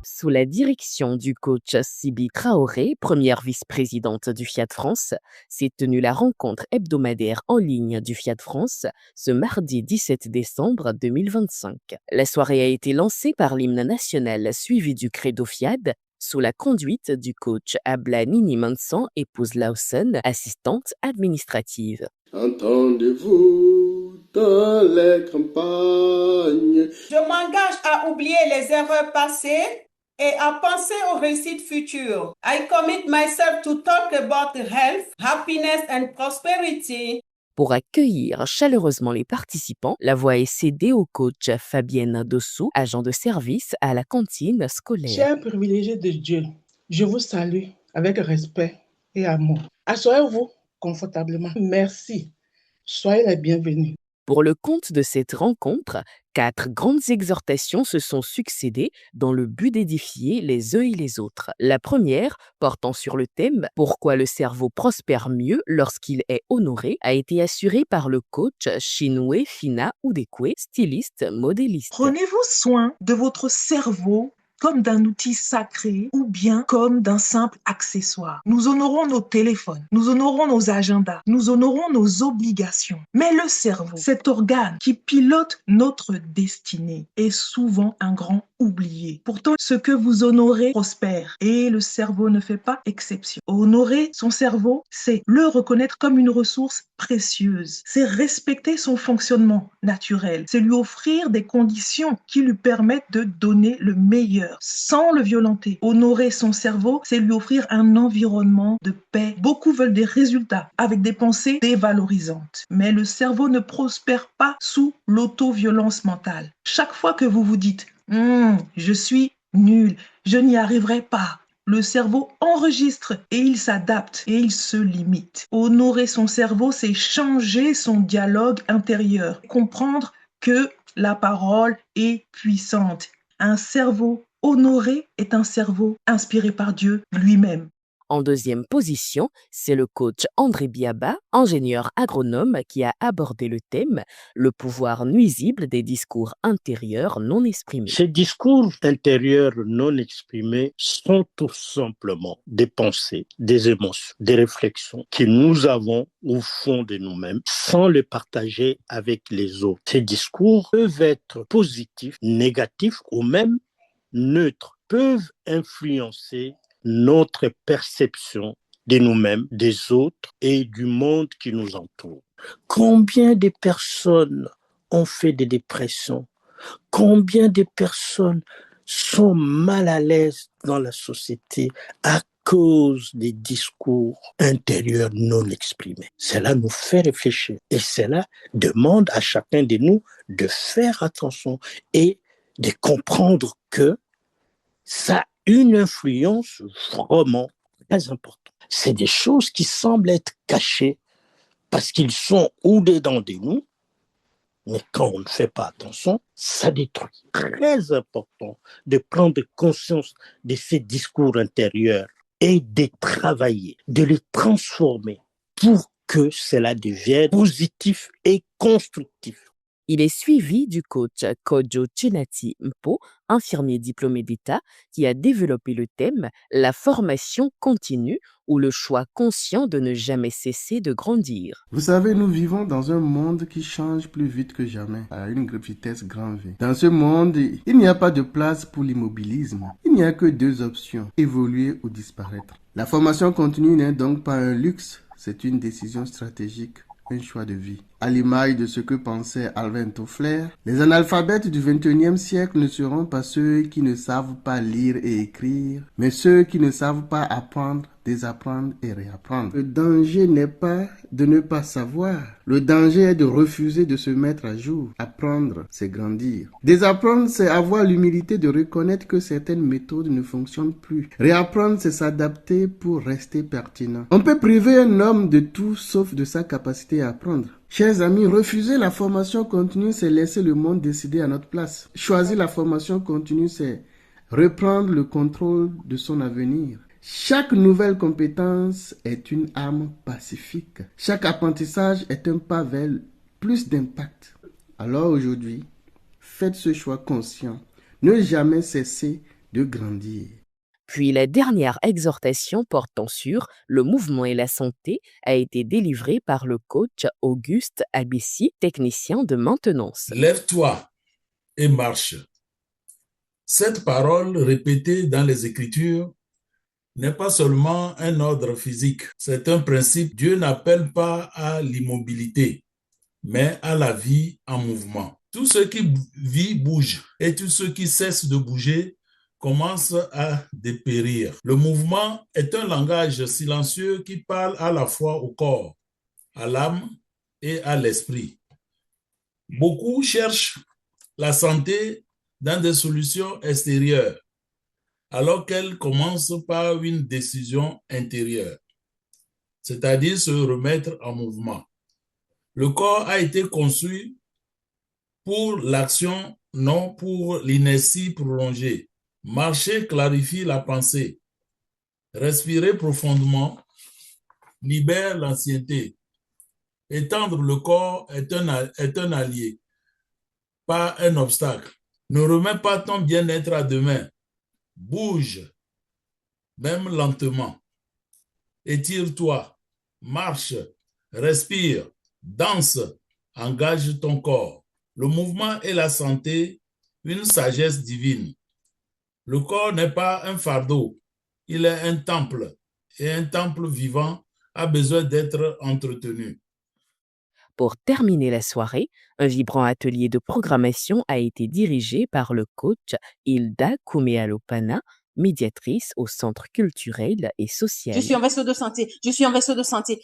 Sous la direction du coach Siby Traoré, première vice-présidente du Fiat France, s'est tenue la rencontre hebdomadaire en ligne du Fiat France ce mardi 17 décembre 2025. La soirée a été lancée par l'hymne national suivi du credo Fiat sous la conduite du coach Abla Nini Mansan, épouse Lawson, assistante administrative. Entendez-vous dans les campagnes. Je m'engage à oublier les erreurs passées et à penser aux réussites futures. I commit myself to talk about health, happiness and prosperity. Pour accueillir chaleureusement les participants, la voix est cédée au coach Fabienne Dossou, agent de service à la cantine scolaire. Chers privilégiés de Dieu, je vous salue avec respect et amour. Asseyez-vous confortablement. Merci. Soyez les bienvenus. Pour le compte de cette rencontre, 4 grandes exhortations se sont succédées dans le but d'édifier les uns et les autres. La première, portant sur le thème « Pourquoi le cerveau prospère mieux lorsqu'il est honoré », a été assurée par le coach Chinwe Fina Udekwe, styliste modéliste. Prenez-vous soin de votre cerveau comme d'un outil sacré ou bien comme d'un simple accessoire. Nous honorons nos téléphones, nous honorons nos agendas, nous honorons nos obligations. Mais le cerveau, cet organe qui pilote notre destinée, est souvent un grand oublié. Pourtant, ce que vous honorez prospère et le cerveau ne fait pas exception. Honorer son cerveau, c'est le reconnaître comme une ressource précieuse. C'est respecter son fonctionnement naturel. C'est lui offrir des conditions qui lui permettent de donner le meilleur sans le violenter. Honorer son cerveau, c'est lui offrir un environnement de paix. Beaucoup veulent des résultats avec des pensées dévalorisantes. Mais le cerveau ne prospère pas sous l'auto-violence mentale. Chaque fois que vous vous dites je suis nul, je n'y arriverai pas. Le cerveau enregistre et il s'adapte et il se limite. Honorer son cerveau, c'est changer son dialogue intérieur. Comprendre que la parole est puissante. Un cerveau honoré est un cerveau inspiré par Dieu lui-même. En deuxième position, c'est le coach André Biaba, ingénieur agronome, qui a abordé le thème « Le pouvoir nuisible des discours intérieurs non exprimés ». Ces discours intérieurs non exprimés sont tout simplement des pensées, des émotions, des réflexions que nous avons au fond de nous-mêmes sans les partager avec les autres. Ces discours peuvent être positifs, négatifs ou même neutres, peuvent influencer notre perception de nous-mêmes, des autres et du monde qui nous entoure. Combien de personnes ont fait des dépressions? Combien de personnes sont mal à l'aise dans la société à cause des discours intérieurs non exprimés? Cela nous fait réfléchir et cela demande à chacun de nous de faire attention et de comprendre que ça a une influence vraiment très importante. C'est des choses qui semblent être cachées parce qu'ils sont au-dedans de nous, mais quand on ne fait pas attention, ça détruit. Très important de prendre conscience de ces discours intérieurs et de travailler, de les transformer pour que cela devienne positif et constructif. Il est suivi du coach Kojo Chinati Mpo, infirmier diplômé d'État, qui a développé le thème « La formation continue » ou le choix conscient de ne jamais cesser de grandir. Vous savez, nous vivons dans un monde qui change plus vite que jamais, à une vitesse grand V. Dans ce monde, il n'y a pas de place pour l'immobilisme. Il n'y a que 2 options, évoluer ou disparaître. La formation continue n'est donc pas un luxe, c'est une décision stratégique. Un choix de vie. À l'image de ce que pensait Alvin Toffler, les analphabètes du XXIe siècle ne seront pas ceux qui ne savent pas lire et écrire, mais ceux qui ne savent pas apprendre, désapprendre et réapprendre. Le danger n'est pas de ne pas savoir. Le danger est de refuser de se mettre à jour. Apprendre, c'est grandir. Désapprendre, c'est avoir l'humilité de reconnaître que certaines méthodes ne fonctionnent plus. Réapprendre, c'est s'adapter pour rester pertinent. On peut priver un homme de tout sauf de sa capacité à apprendre. Chers amis, refuser la formation continue, c'est laisser le monde décider à notre place. Choisir la formation continue, c'est reprendre le contrôle de son avenir. Chaque nouvelle compétence est une arme pacifique. Chaque apprentissage est un pas vers plus d'impact. Alors aujourd'hui, Faites ce choix conscient. Ne jamais cesser de grandir. Puis la dernière exhortation portant sur le mouvement et la santé a été délivrée par le coach Auguste Abissi, technicien de maintenance. Lève-toi et marche. Cette parole répétée dans les Écritures n'est pas seulement un ordre physique, c'est un principe. Dieu n'appelle pas à l'immobilité, mais à la vie en mouvement. Tout ce qui vit bouge, et tout ce qui cesse de bouger commence à dépérir. Le mouvement est un langage silencieux qui parle à la fois au corps, à l'âme et à l'esprit. Beaucoup cherchent la santé dans des solutions extérieures, alors qu'elle commence par une décision intérieure, c'est-à-dire se remettre en mouvement. Le corps a été conçu pour l'action, non pour l'inertie prolongée. Marcher clarifie la pensée. Respirer profondément libère l'ancienneté. Étendre le corps est un allié, pas un obstacle. Ne remets pas ton bien-être à demain. Bouge, même lentement. Étire-toi, marche, respire, danse, engage ton corps. Le mouvement est la santé, une sagesse divine. Le corps n'est pas un fardeau, il est un temple, et un temple vivant a besoin d'être entretenu. Pour terminer la soirée, un vibrant atelier de programmation a été dirigé par le coach Hilda Kumealopana, médiatrice au Centre culturel et social. Je suis un vaisseau de santé. Je suis un vaisseau de santé.